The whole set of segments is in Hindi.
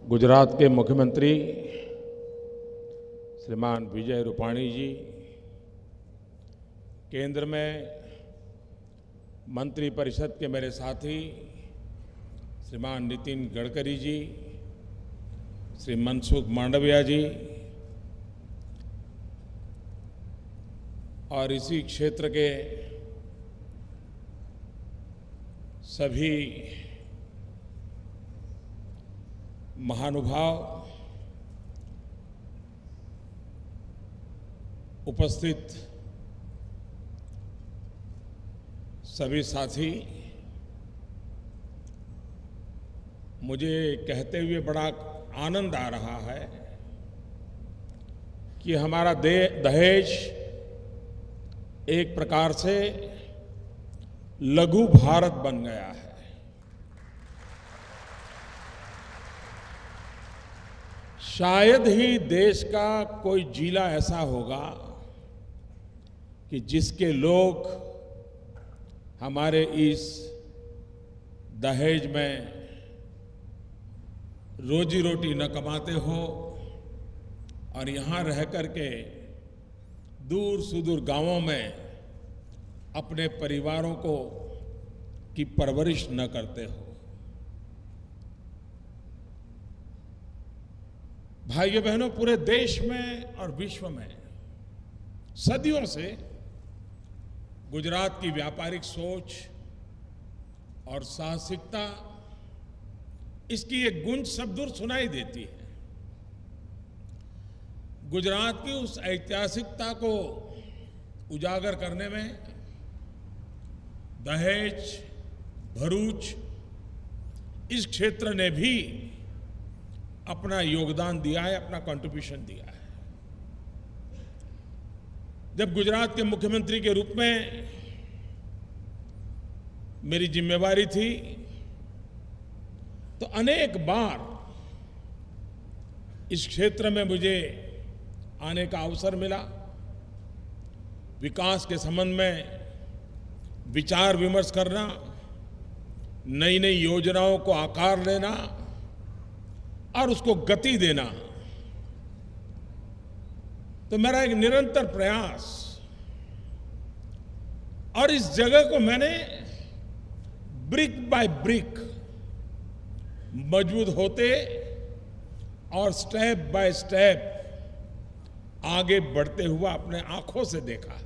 गुजरात के मुख्यमंत्री श्रीमान विजय रूपाणी जी, केंद्र में मंत्री परिषद के मेरे साथी श्रीमान नितिन गडकरी जी, श्री मनसुख मांडविया जी और इसी क्षेत्र के सभी महानुभाव, उपस्थित सभी साथी, मुझे कहते हुए बड़ा आनंद आ रहा है कि हमारा दहेज एक प्रकार से लघु भारत बन गया है। शायद ही देश का कोई जिला ऐसा होगा कि जिसके लोग हमारे इस दहेज में रोजी रोटी न कमाते हो और यहाँ रह कर के दूर सुदूर गांवों में अपने परिवारों की परवरिश न करते हो। भाइयों बहनों, पूरे देश में और विश्व में सदियों से गुजरात की व्यापारिक सोच और साहसिकता, इसकी एक गूंज सब दूर सुनाई देती है। गुजरात की उस ऐतिहासिकता को उजागर करने में दहेज, भरूच, इस क्षेत्र ने भी अपना योगदान दिया है, अपना कंट्रीब्यूशन दिया है। जब गुजरात के मुख्यमंत्री के रूप में मेरी जिम्मेवारी थी तो अनेक बार इस क्षेत्र में मुझे आने का अवसर मिला, विकास के संबंध में विचार विमर्श करना, नई नई योजनाओं को आकार देना और उसको गति देना। तो मेरा एक निरंतर प्रयास, और इस जगह को मैंने ब्रिक बाय ब्रिक मजबूत होते और स्टेप बाय स्टेप आगे बढ़ते हुआ अपने आंखों से देखा है।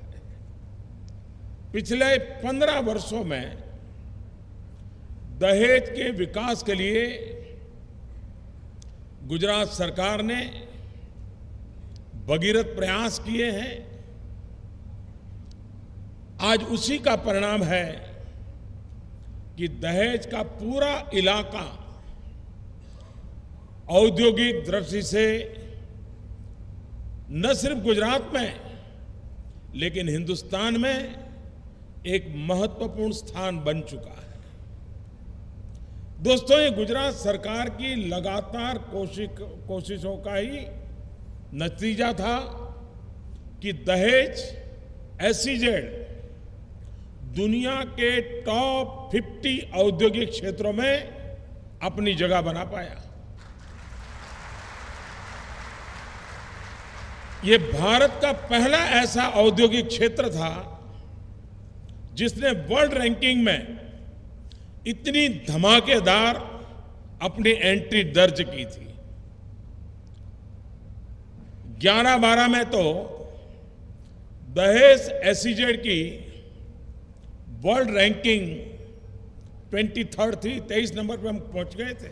पिछले 15 वर्षों में दहेज के विकास के लिए गुजरात सरकार ने भगीरथ प्रयास किए हैं। आज उसी का परिणाम है कि दहेज का पूरा इलाका औद्योगिक दृष्टि से न सिर्फ गुजरात में लेकिन हिंदुस्तान में एक महत्वपूर्ण स्थान बन चुका है। दोस्तों, ये गुजरात सरकार की लगातार कोशिशों का ही नतीजा था कि दहेज एसईजेड दुनिया के टॉप 50 औद्योगिक क्षेत्रों में अपनी जगह बना पाया। ये भारत का पहला ऐसा औद्योगिक क्षेत्र था जिसने वर्ल्ड रैंकिंग में इतनी धमाकेदार अपनी एंट्री दर्ज की थी। 11-12 में तो दहेज एसईजेड की वर्ल्ड रैंकिंग 23rd थी, 23 नंबर पे हम पहुंच गए थे।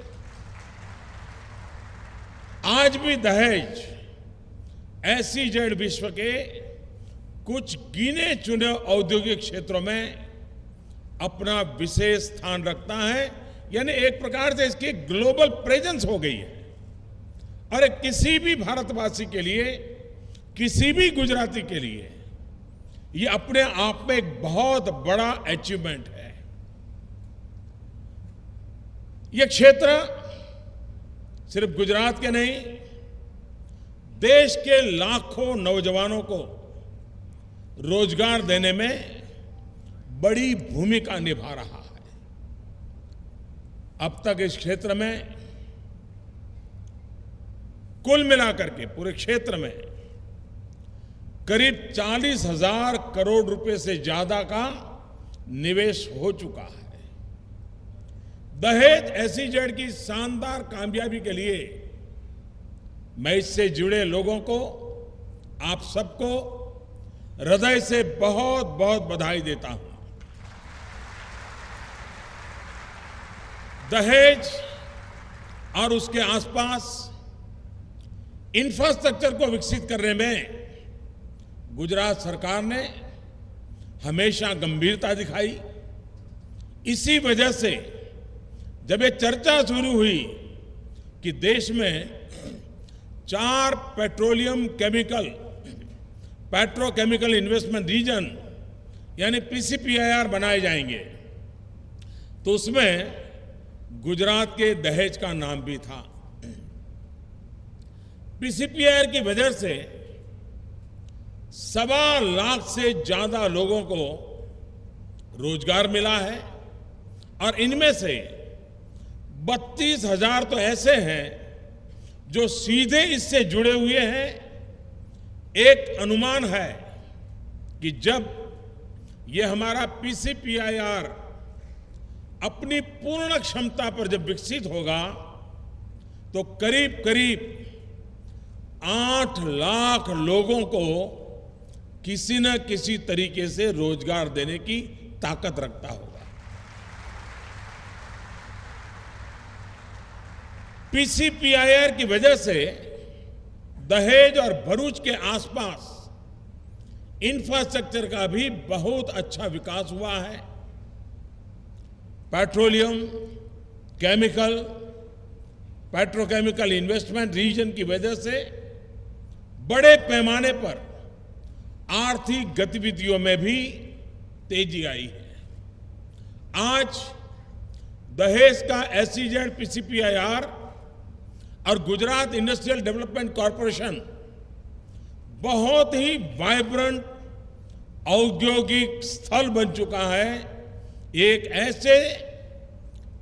आज भी दहेज एसईजेड विश्व के कुछ गिने चुने औद्योगिक क्षेत्रों में अपना विशेष स्थान रखता है। यानी एक प्रकार से इसकी ग्लोबल प्रेजेंस हो गई है। और किसी भी भारतवासी के लिए, किसी भी गुजराती के लिए ये अपने आप में एक बहुत बड़ा अचीवमेंट है। ये क्षेत्र सिर्फ गुजरात के नहीं, देश के लाखों नौजवानों को रोजगार देने में बड़ी भूमिका निभा रहा है। अब तक इस क्षेत्र में कुल मिलाकर के पूरे क्षेत्र में करीब 40,000 करोड़ रुपए से ज्यादा का निवेश हो चुका है। दहेज एसईजेड की शानदार कामयाबी के लिए मैं इससे जुड़े लोगों को, आप सबको हृदय से बहुत बहुत बधाई देता हूं। दहेज और उसके आसपास इंफ्रास्ट्रक्चर को विकसित करने में गुजरात सरकार ने हमेशा गंभीरता दिखाई। इसी वजह से जब ये चर्चा शुरू हुई कि देश में 4 पेट्रोकेमिकल इन्वेस्टमेंट रीजन यानी पीसीपीआईआर बनाए जाएंगे, तो उसमें गुजरात के दहेज का नाम भी था। पीसीपीआईआर की वजह से 1.25 लाख से ज्यादा लोगों को रोजगार मिला है और इनमें से 32,000 तो ऐसे हैं जो सीधे इससे जुड़े हुए हैं। एक अनुमान है कि जब ये हमारा पीसीपीआईआर अपनी पूर्ण क्षमता पर जब विकसित होगा तो करीब करीब 8 लाख लोगों को किसी न किसी तरीके से रोजगार देने की ताकत रखता होगा। पीसीपीआईआर की वजह से दहेज और भरूच के आसपास इंफ्रास्ट्रक्चर का भी बहुत अच्छा विकास हुआ है। पेट्रोकेमिकल इन्वेस्टमेंट रीजन की वजह से बड़े पैमाने पर आर्थिक गतिविधियों में भी तेजी आई है। आज दहेज का एसईजेड पीसीपीआईआर और गुजरात इंडस्ट्रियल डेवलपमेंट कॉरपोरेशन बहुत ही वाइब्रेंट औद्योगिक स्थल बन चुका है। एक ऐसे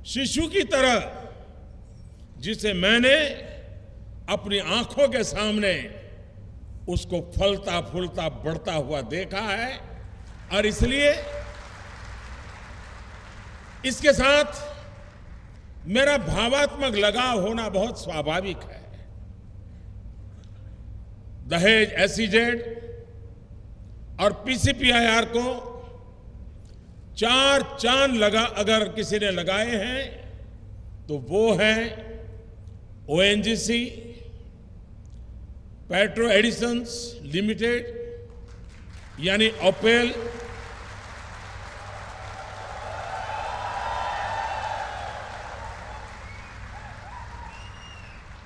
शिशु की तरह जिसे मैंने अपनी आंखों के सामने उसको फलता फूलता बढ़ता हुआ देखा है और इसलिए इसके साथ मेरा भावात्मक लगाव होना बहुत स्वाभाविक है। दहेज एसईजेड और पीसीपीआईआर को 4 चांद लगा अगर किसी ने लगाए हैं तो वो है ओएनजीसी, पेट्रो एडिसन्स लिमिटेड यानी ओपेल,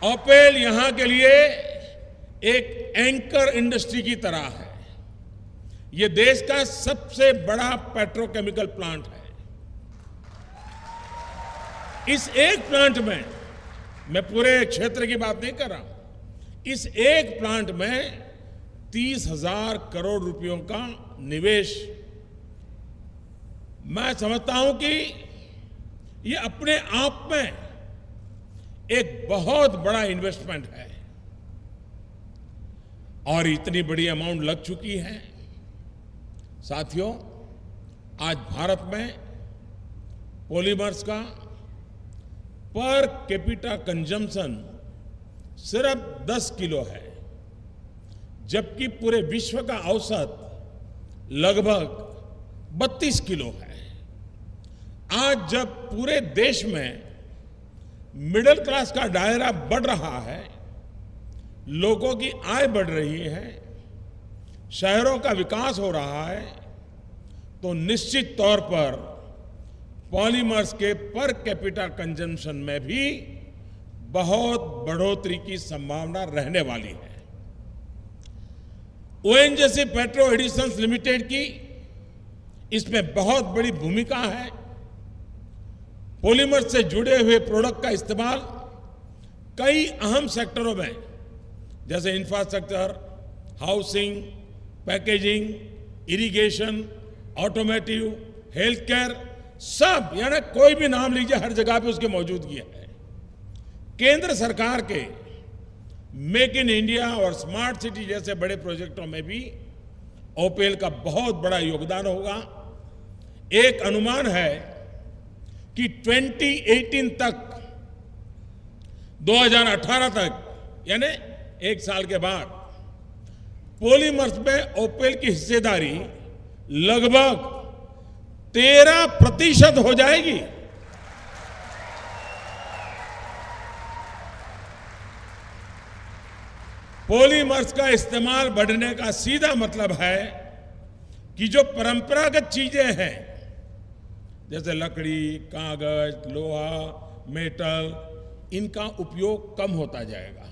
ओपेल यहां के लिए एक एंकर इंडस्ट्री की तरह है। यह देश का सबसे बड़ा पेट्रोकेमिकल प्लांट है। इस एक प्लांट में, मैं पूरे क्षेत्र की बात नहीं कर रहा हूं, इस एक प्लांट में 30,000 करोड़ रुपयों का निवेश, मैं समझता हूं कि यह अपने आप में एक बहुत बड़ा इन्वेस्टमेंट है और इतनी बड़ी अमाउंट लग चुकी है। साथियों, आज भारत में पॉलीमर्स का पर कैपिटा कंजम्पशन सिर्फ 10 किलो है, जबकि पूरे विश्व का औसत लगभग 32 किलो है। आज जब पूरे देश में मिडिल क्लास का दायरा बढ़ रहा है, लोगों की आय बढ़ रही है, शहरों का विकास हो रहा है, तो निश्चित तौर पर पॉलीमर्स के पर कैपिटा कंजम्पशन में भी बहुत बढ़ोतरी की संभावना रहने वाली है। ओएनजीसी पेट्रो एडिसन्स लिमिटेड की इसमें बहुत बड़ी भूमिका है। पॉलीमर से जुड़े हुए प्रोडक्ट का इस्तेमाल कई अहम सेक्टरों में, जैसे infrastructure, housing, packaging, irrigation, automotive, health care, सब, यानी कोई भी नाम लीजिए, हर जगह पे उसकी मौजूदगी है। केंद्र सरकार के मेक इन इंडिया और स्मार्ट सिटी जैसे बड़े प्रोजेक्टों में भी ओपेल का बहुत बड़ा योगदान होगा। एक अनुमान है कि 2018 तक, 2018 तक, यानी एक साल के बाद पॉलीमर्स में ओपेल की हिस्सेदारी लगभग 13% हो जाएगी। पॉलीमर्स का इस्तेमाल बढ़ने का सीधा मतलब है कि जो परंपरागत चीजें हैं जैसे लकड़ी, कागज, लोहा, मेटल, इनका उपयोग कम होता जाएगा।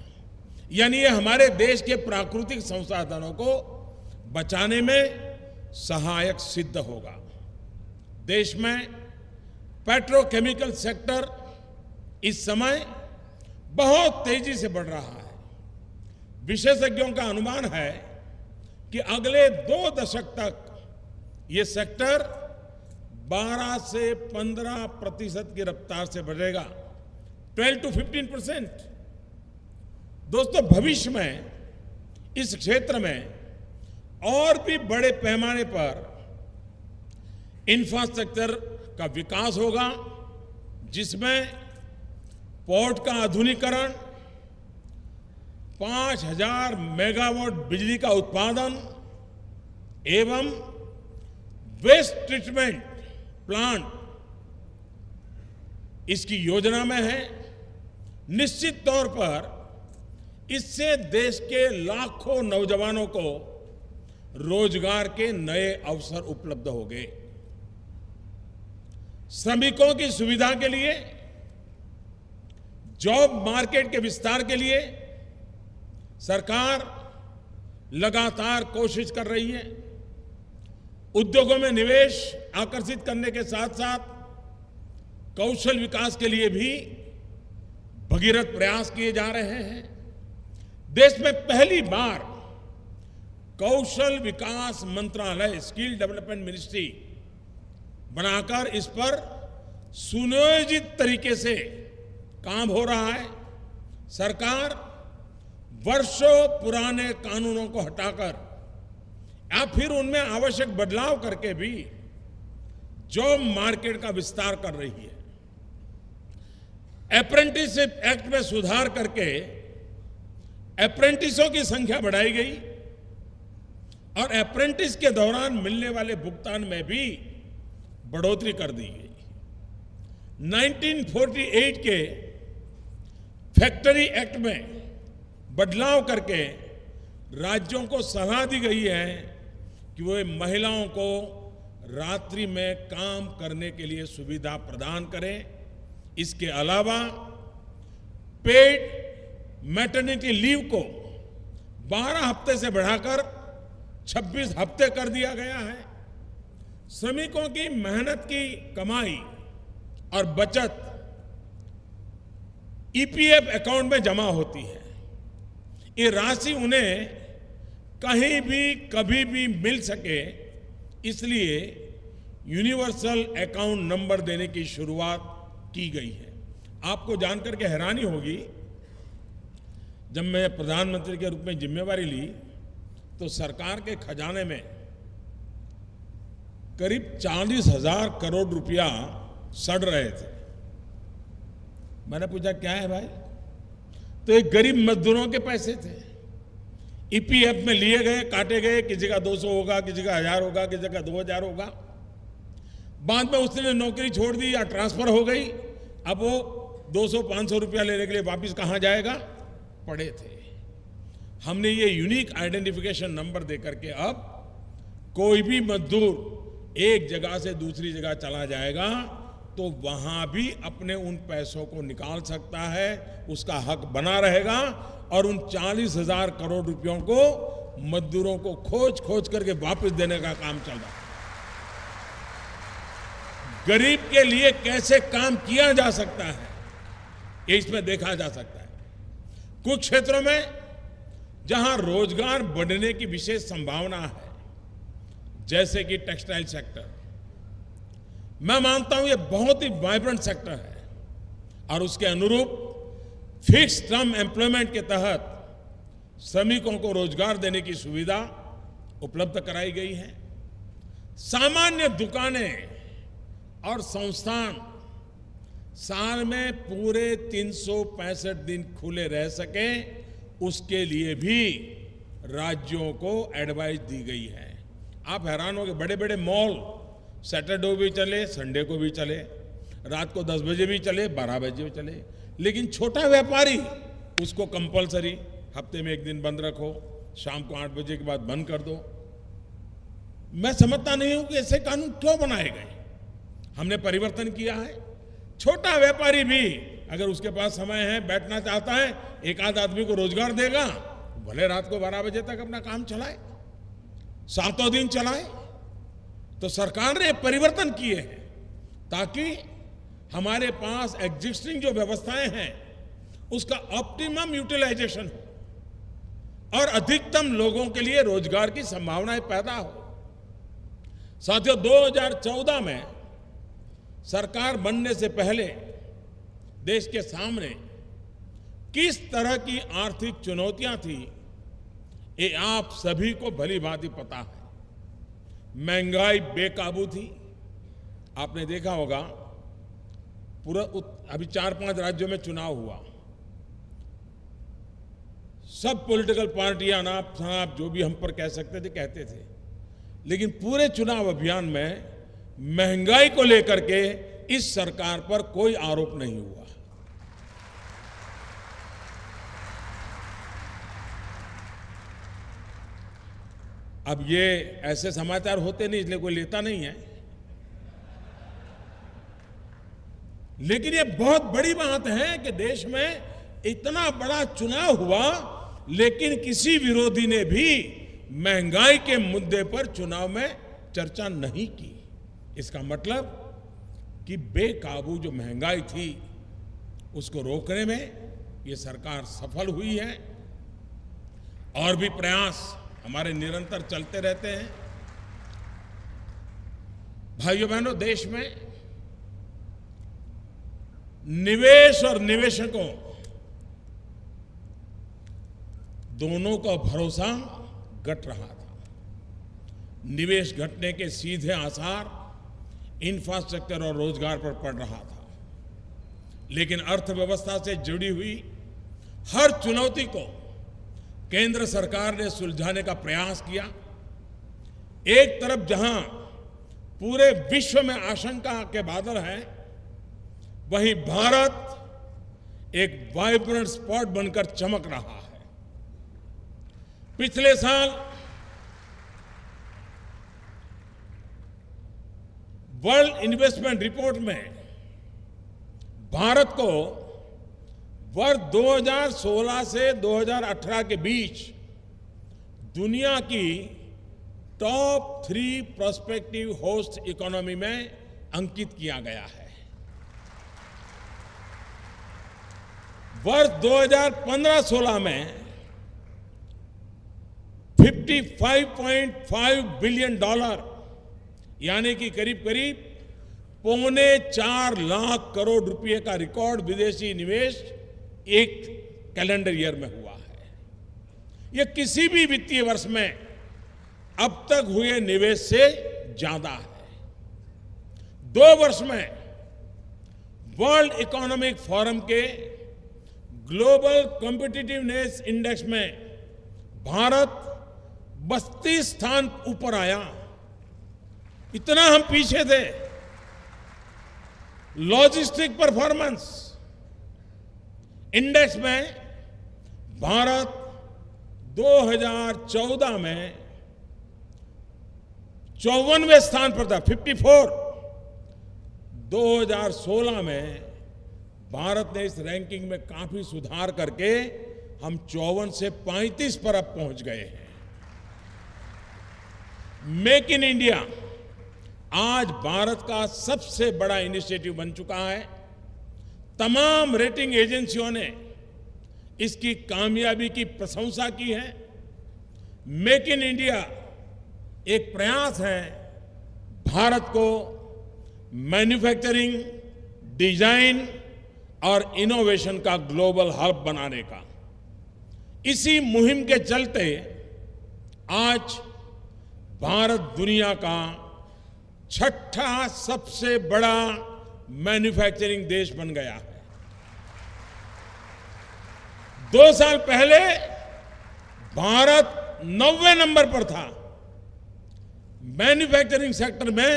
यानी ये हमारे देश के प्राकृतिक संसाधनों को बचाने में सहायक सिद्ध होगा। देश में पेट्रोकेमिकल सेक्टर इस समय बहुत तेजी से बढ़ रहा है। विशेषज्ञों का अनुमान है कि अगले 2 दशक तक ये सेक्टर 12 से 15% की रफ्तार से बढ़ेगा, 12 to 15%। दोस्तों, भविष्य में इस क्षेत्र में और भी बड़े पैमाने पर इंफ्रास्ट्रक्चर का विकास होगा, जिसमें पोर्ट का आधुनिकीकरण, 5000 मेगावाट बिजली का उत्पादन एवं वेस्ट ट्रीटमेंट प्लांट इसकी योजना में है। निश्चित तौर पर इससे देश के लाखों नौजवानों को रोजगार के नए अवसर उपलब्ध होंगे। श्रमिकों की सुविधा के लिए, जॉब मार्केट के विस्तार के लिए सरकार लगातार कोशिश कर रही है। उद्योगों में निवेश आकर्षित करने के साथ साथ कौशल विकास के लिए भी भगीरथ प्रयास किए जा रहे हैं। देश में पहली बार कौशल विकास मंत्रालय, स्किल डेवलपमेंट मिनिस्ट्री बनाकर इस पर सुनियोजित तरीके से काम हो रहा है। सरकार वर्षों पुराने कानूनों को हटाकर या फिर उनमें आवश्यक बदलाव करके भी जॉब मार्केट का विस्तार कर रही है। अप्रेंटिसशिप एक्ट में सुधार करके अप्रेंटिसों की संख्या बढ़ाई गई और अप्रेंटिस के दौरान मिलने वाले भुगतान में भी बढ़ोतरी कर दी गई। 1948 के फैक्ट्री एक्ट में बदलाव करके राज्यों को सलाह दी गई है कि वे महिलाओं को रात्रि में काम करने के लिए सुविधा प्रदान करें। इसके अलावा पेड मैटरनिटी लीव को 12 हफ्ते से बढ़ाकर 26 हफ्ते कर दिया गया है। श्रमिकों की मेहनत की कमाई और बचत ईपीएफ अकाउंट में जमा होती है। ये राशि उन्हें कहीं भी कभी भी मिल सके, इसलिए यूनिवर्सल अकाउंट नंबर देने की शुरुआत की गई है। आपको जानकर के हैरानी होगी, जब मैं प्रधानमंत्री के रूप में जिम्मेवारी ली तो सरकार के खजाने में करीब 40,000 करोड़ रुपया सड़ रहे थे। मैंने पूछा क्या है भाई? तो एक गरीब मजदूरों के पैसे थे, ईपीएफ में लिए गए, काटे गए। किसी का 200 होगा, किसी का 1000 होगा, किसी का 2000 होगा। बाद में उसने नौकरी छोड़ दी या ट्रांसफर हो गई, अब वो 200-500 रुपया लेने के लिए वापस कहां जाएगा? पड़े थे। हमने ये यूनिक आइडेंटिफिकेशन नंबर देकर के अब कोई भी मजदूर एक जगह से दूसरी जगह चला जाएगा तो वहां भी अपने उन पैसों को निकाल सकता है, उसका हक बना रहेगा। और उन 40,000 करोड़ रुपयों को मजदूरों को खोज खोज करके वापस देने का काम चल रहा है। गरीब के लिए कैसे काम किया जा सकता है, ये इसमें देखा जा सकता है। कुछ क्षेत्रों में जहां रोजगार बढ़ने की विशेष संभावना है, जैसे कि टेक्सटाइल सेक्टर, मैं मानता हूं ये बहुत ही वाइब्रेंट सेक्टर है और उसके अनुरूप फिक्स टर्म एम्प्लॉयमेंट के तहत श्रमिकों को रोजगार देने की सुविधा उपलब्ध कराई गई है। सामान्य दुकानें और संस्थान साल में पूरे 365 दिन खुले रह सके, उसके लिए भी राज्यों को एडवाइस दी गई है। आप हैरान हो गए, बड़े बड़े मॉल सैटरडे भी चले, संडे को भी चले, रात को 10 बजे भी चले, 12 बजे भी चले, लेकिन छोटा व्यापारी उसको कंपलसरी हफ्ते में एक दिन बंद रखो, शाम को 8 बजे के बाद बंद कर दो। मैं समझता नहीं हूं कि ऐसे कानून क्यों बनाए गए। हमने परिवर्तन किया है। छोटा व्यापारी भी अगर उसके पास समय है, बैठना चाहता है, एक आध आदमी को रोजगार देगा, भले रात को 12 बजे तक अपना काम चलाए, सातों दिन चलाए। तो सरकार ने परिवर्तन किए हैं ताकि हमारे पास एग्जिस्टिंग जो व्यवस्थाएं हैं उसका ऑप्टिमम यूटिलाइजेशन हो और अधिकतम लोगों के लिए रोजगार की संभावनाएं पैदा हो। साथियों, 2014 में सरकार बनने से पहले देश के सामने किस तरह की आर्थिक चुनौतियां थी, ये आप सभी को भली भांति पता है। महंगाई बेकाबू थी। आपने देखा होगा, पूरा अभी 4-5 राज्यों में चुनाव हुआ, सब पॉलिटिकल पार्टियां अनाप शनाप जो भी हम पर कह सकते थे कहते थे, लेकिन पूरे चुनाव अभियान में महंगाई को लेकर के इस सरकार पर कोई आरोप नहीं हुआ। अब ये ऐसे समाचार होते नहीं, इसलिए कोई लेता नहीं है, लेकिन ये बहुत बड़ी बात है कि देश में इतना बड़ा चुनाव हुआ लेकिन किसी विरोधी ने भी महंगाई के मुद्दे पर चुनाव में चर्चा नहीं की। इसका मतलब कि बेकाबू जो महंगाई थी उसको रोकने में ये सरकार सफल हुई है। और भी प्रयास हमारे निरंतर चलते रहते हैं। भाइयों बहनों, देश में निवेश और निवेशकों दोनों का भरोसा घट रहा था। निवेश घटने के सीधे आसार इंफ्रास्ट्रक्चर और रोजगार पर पड़ रहा था, लेकिन अर्थव्यवस्था से जुड़ी हुई हर चुनौती को केंद्र सरकार ने सुलझाने का प्रयास किया। एक तरफ जहां पूरे विश्व में आशंका के बादल हैं, वहीं भारत एक वाइब्रेंट स्पॉट बनकर चमक रहा है। पिछले साल वर्ल्ड इन्वेस्टमेंट रिपोर्ट में भारत को वर्ष 2016 से 2018 के बीच दुनिया की टॉप 3 प्रोस्पेक्टिव होस्ट इकोनॉमी में अंकित किया गया है। वर्ष 2015-16 में $55.5 बिलियन यानी कि करीब करीब 3.25 लाख करोड़ रुपए का रिकॉर्ड विदेशी निवेश एक कैलेंडर ईयर में हुआ है। यह किसी भी वित्तीय वर्ष में अब तक हुए निवेश से ज्यादा है। 2 वर्ष में वर्ल्ड इकोनॉमिक फोरम के ग्लोबल कॉम्पिटिटिवनेस इंडेक्स में भारत 32 स्थान ऊपर आया। इतना हम पीछे थे। लॉजिस्टिक परफॉर्मेंस इंडेक्स में भारत 2014 में 54वें स्थान पर था, 54। 2016 में भारत ने इस रैंकिंग में काफी सुधार करके हम 54 से 35 पर अब पहुंच गए हैं। मेक इन इंडिया आज भारत का सबसे बड़ा इनिशिएटिव बन चुका है। तमाम रेटिंग एजेंसियों ने इसकी कामयाबी की प्रशंसा की है। मेक इन इंडिया एक प्रयास है भारत को मैन्युफैक्चरिंग, डिजाइन और इनोवेशन का ग्लोबल हब बनाने का। इसी मुहिम के चलते आज भारत दुनिया का छठा सबसे बड़ा मैन्युफैक्चरिंग देश बन गया है। 2 साल पहले भारत 90वें नंबर पर था। मैन्युफैक्चरिंग सेक्टर में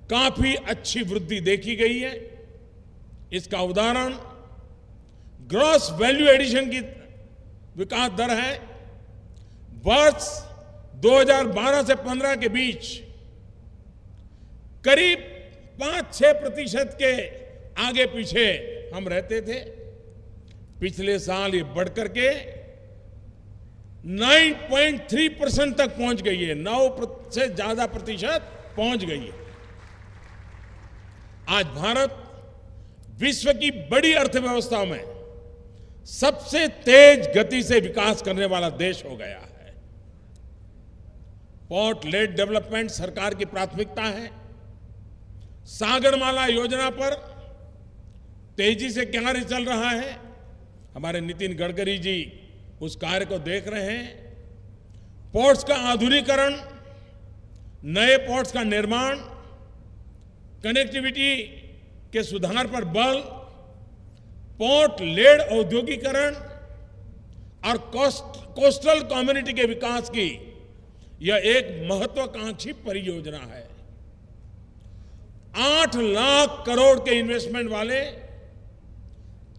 काफी अच्छी वृद्धि देखी गई है। इसका उदाहरण ग्रॉस वैल्यू एडिशन की विकास दर है। वर्ष 2012 से 15 के बीच करीब 5-6% के आगे पीछे हम रहते थे। पिछले साल ये बढ़कर के 9.3% तक पहुंच गई है। 9 से ज्यादा प्रतिशत पहुंच गई है। आज भारत विश्व की बड़ी अर्थव्यवस्थाओं में सबसे तेज गति से विकास करने वाला देश हो गया है। पोर्ट लेड डेवलपमेंट सरकार की प्राथमिकता है। सागरमाला योजना पर तेजी से कार्य चल रहा है। हमारे नितिन गडकरी जी उस कार्य को देख रहे हैं। पोर्ट्स का आधुनिकीकरण, नए पोर्ट्स का निर्माण, कनेक्टिविटी के सुधार पर बल, पोर्ट लेड औद्योगिकरण और कोस्टल कम्युनिटी के विकास की यह एक महत्वाकांक्षी परियोजना है। 8 लाख करोड़ के इन्वेस्टमेंट वाले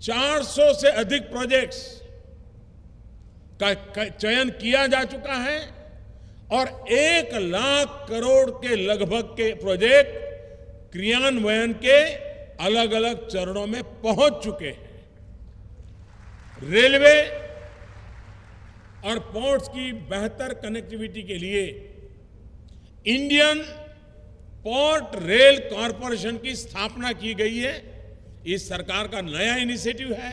400 से अधिक प्रोजेक्ट्स का चयन किया जा चुका है और 1 लाख करोड़ के लगभग के प्रोजेक्ट क्रियान्वयन के अलग अलग चरणों में पहुंच चुके हैं। रेलवे और पोर्ट्स की बेहतर कनेक्टिविटी के लिए इंडियन पोर्ट रेल कॉरपोरेशन की स्थापना की गई है। इस सरकार का नया इनिशिएटिव है।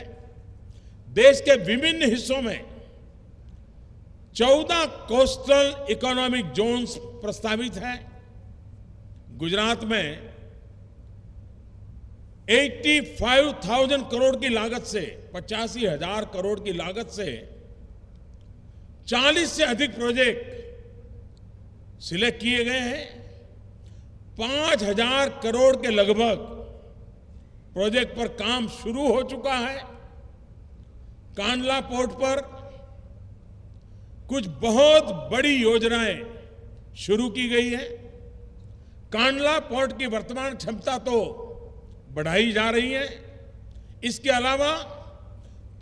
देश के विभिन्न हिस्सों में 14 कोस्टल इकोनॉमिक जोन्स प्रस्तावित है। गुजरात में 85,000 करोड़ की लागत से 85,000 करोड़ की लागत से 40 से अधिक प्रोजेक्ट सिलेक्ट किए गए हैं। 5,000 करोड़ के लगभग प्रोजेक्ट पर काम शुरू हो चुका है। कांडला पोर्ट पर कुछ बहुत बड़ी योजनाएं शुरू की गई है। कांडला पोर्ट की वर्तमान क्षमता तो बढ़ाई जा रही है। इसके अलावा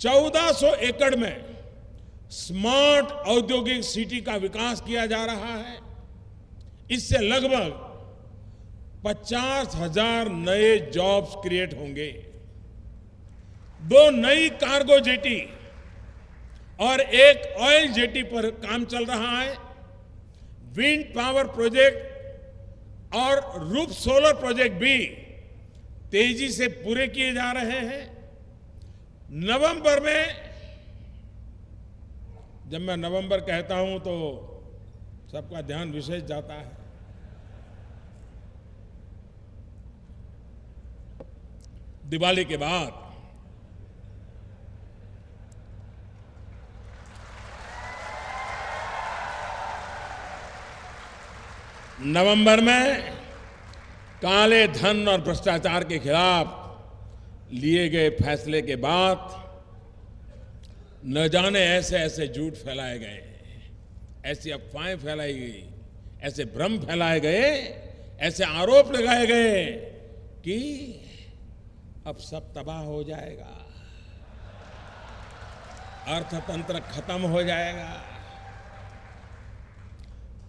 1400 एकड़ में स्मार्ट औद्योगिक सिटी का विकास किया जा रहा है। इससे लगभग 50,000 नए जॉब्स क्रिएट होंगे। 2 नई कार्गो जेटी और 1 ऑयल जेटी पर काम चल रहा है। विंड पावर प्रोजेक्ट और रूफ सोलर प्रोजेक्ट भी तेजी से पूरे किए जा रहे हैं। नवंबर में, जब मैं नवंबर कहता हूं तो सबका ध्यान विशेष जाता है। दिवाली के बाद नवंबर में काले धन और भ्रष्टाचार के खिलाफ लिए गए फैसले के बाद न जाने ऐसे ऐसे झूठ फैलाए गए, ऐसी अफवाहें फैलाई गई, ऐसे भ्रम फैलाए गए, ऐसे आरोप लगाए गए कि अब सब तबाह हो जाएगा, अर्थतंत्र खत्म हो जाएगा।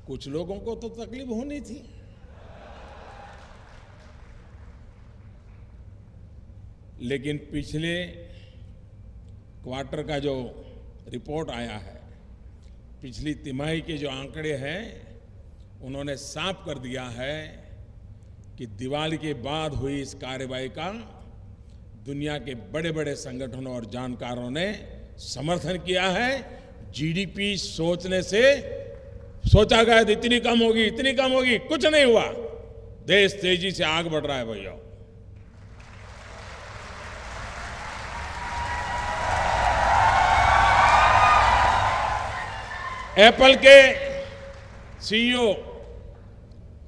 कुछ लोगों को तो तकलीफ होनी थी। लेकिन पिछले क्वार्टर का जो रिपोर्ट आया है, पिछली तिमाही के जो आंकड़े हैं, उन्होंने साफ कर दिया है कि दिवाली के बाद हुई इस कार्रवाई का दुनिया के बड़े बड़े संगठनों और जानकारों ने समर्थन किया है। जीडीपी सोचने से सोचा गया था इतनी कम होगी, इतनी कम होगी, कुछ नहीं हुआ। देश तेजी से आगे बढ़ रहा है भैया। एप्पल के सीईओ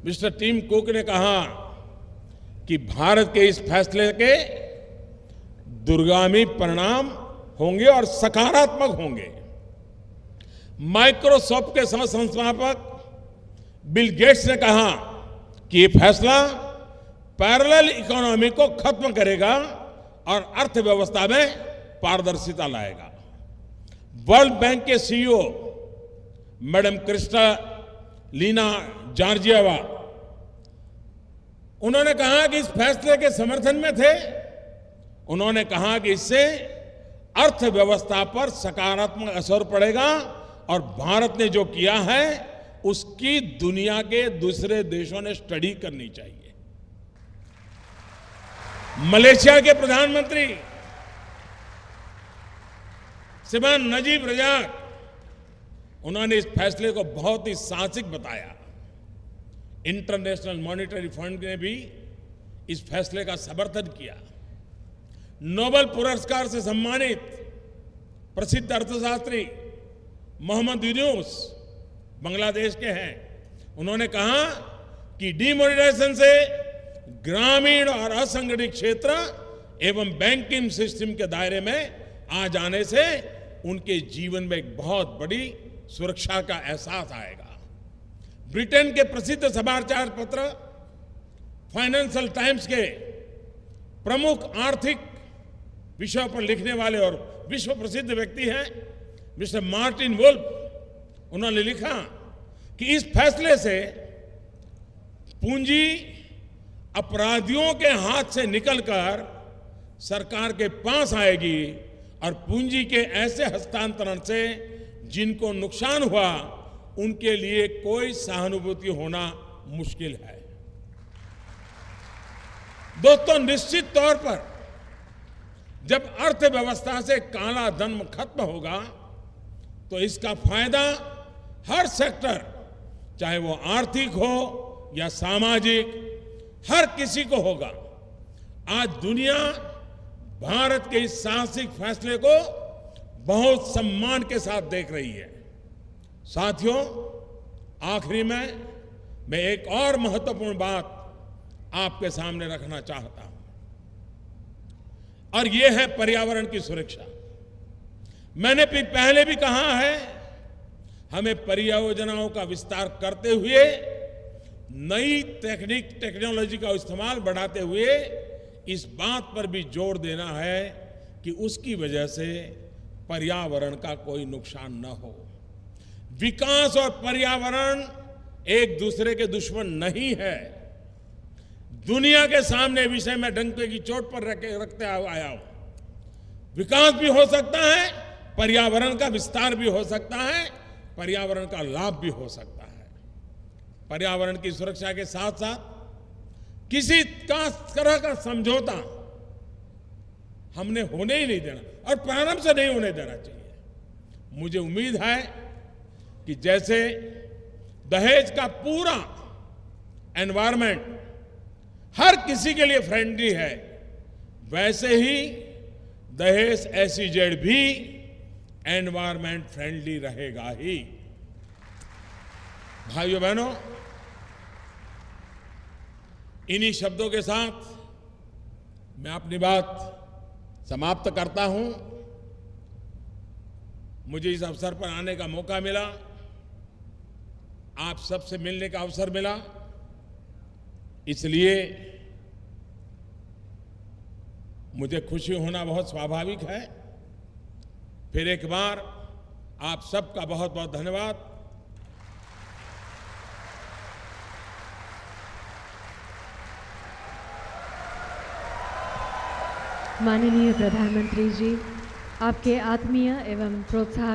मिस्टर टिम कुक ने कहा कि भारत के इस फैसले के दूरगामी परिणाम होंगे और सकारात्मक होंगे। माइक्रोसॉफ्ट के सह संस्थापक बिल गेट्स ने कहा कि ये फैसला पैरेलल इकोनॉमी को खत्म करेगा और अर्थव्यवस्था में पारदर्शिता लाएगा। वर्ल्ड बैंक के सीईओ मैडम क्रिस्टालिना जॉर्जिएवा, उन्होंने कहा कि इस फैसले के समर्थन में थे। उन्होंने कहा कि इससे अर्थव्यवस्था पर सकारात्मक असर पड़ेगा और भारत ने जो किया है उसकी दुनिया के दूसरे देशों ने स्टडी करनी चाहिए। मलेशिया के प्रधानमंत्री श्रीमान नजीब रजाक, उन्होंने इस फैसले को बहुत ही साहसिक बताया। इंटरनेशनल मॉनिटरी फंड ने भी इस फैसले का समर्थन किया। नोबेल पुरस्कार से सम्मानित प्रसिद्ध अर्थशास्त्री मोहम्मद यूनुस बांग्लादेश के हैं। उन्होंने कहा कि डिमोनेटाइजेशन से ग्रामीण और असंगठित क्षेत्र एवं बैंकिंग सिस्टम के दायरे में आ जाने से उनके जीवन में एक बहुत बड़ी सुरक्षा का एहसास आएगा। ब्रिटेन के प्रसिद्ध समाचार पत्र फाइनेंशियल टाइम्स के प्रमुख आर्थिक विषयों पर लिखने वाले और विश्व प्रसिद्ध व्यक्ति हैं मिस्टर मार्टिन वुल्फ। उन्होंने लिखा कि इस फैसले से पूंजी अपराधियों के हाथ से निकलकर सरकार के पास आएगी और पूंजी के ऐसे हस्तांतरण से जिनको नुकसान हुआ उनके लिए कोई सहानुभूति होना मुश्किल है। दोस्तों, निश्चित तौर पर जब अर्थव्यवस्था से काला धन खत्म होगा तो इसका फायदा हर सेक्टर, चाहे वो आर्थिक हो या सामाजिक, हर किसी को होगा। आज दुनिया भारत के इस साहसिक फैसले को बहुत सम्मान के साथ देख रही है। साथियों, आखिरी में मैं एक और महत्वपूर्ण बात आपके सामने रखना चाहता हूं और यह है पर्यावरण की सुरक्षा। मैंने पहले भी कहा है, हमें परियोजनाओं का विस्तार करते हुए नई टेक्नोलॉजी का इस्तेमाल बढ़ाते हुए इस बात पर भी जोर देना है कि उसकी वजह से पर्यावरण का कोई नुकसान न हो। विकास और पर्यावरण एक दूसरे के दुश्मन नहीं है। दुनिया के सामने विषय में डंके की चोट पर रखते आया हूं। विकास भी हो सकता है, पर्यावरण का विस्तार भी हो सकता है, पर्यावरण का लाभ भी हो सकता है। पर्यावरण की सुरक्षा के साथ साथ किसी तरह का समझौता हमने होने ही नहीं देना और प्रारंभ से नहीं होने देना चाहिए। मुझे उम्मीद है कि जैसे दहेज का पूरा एनवायरनमेंट हर किसी के लिए फ्रेंडली है, वैसे ही दहेज SEZ भी एनवायरनमेंट फ्रेंडली रहेगा ही। भाइयों बहनों, इन्हीं शब्दों के साथ मैं अपनी बात समाप्त करता हूं। मुझे इस अवसर पर आने का मौका मिला, आप सबसे मिलने का अवसर मिला, इसलिए मुझे खुशी होना बहुत स्वाभाविक है। फिर एक बार आप सबका बहुत बहुत धन्यवाद। माननीय प्रधानमंत्री जी, आपके आत्मीय एवं प्रोत्साहक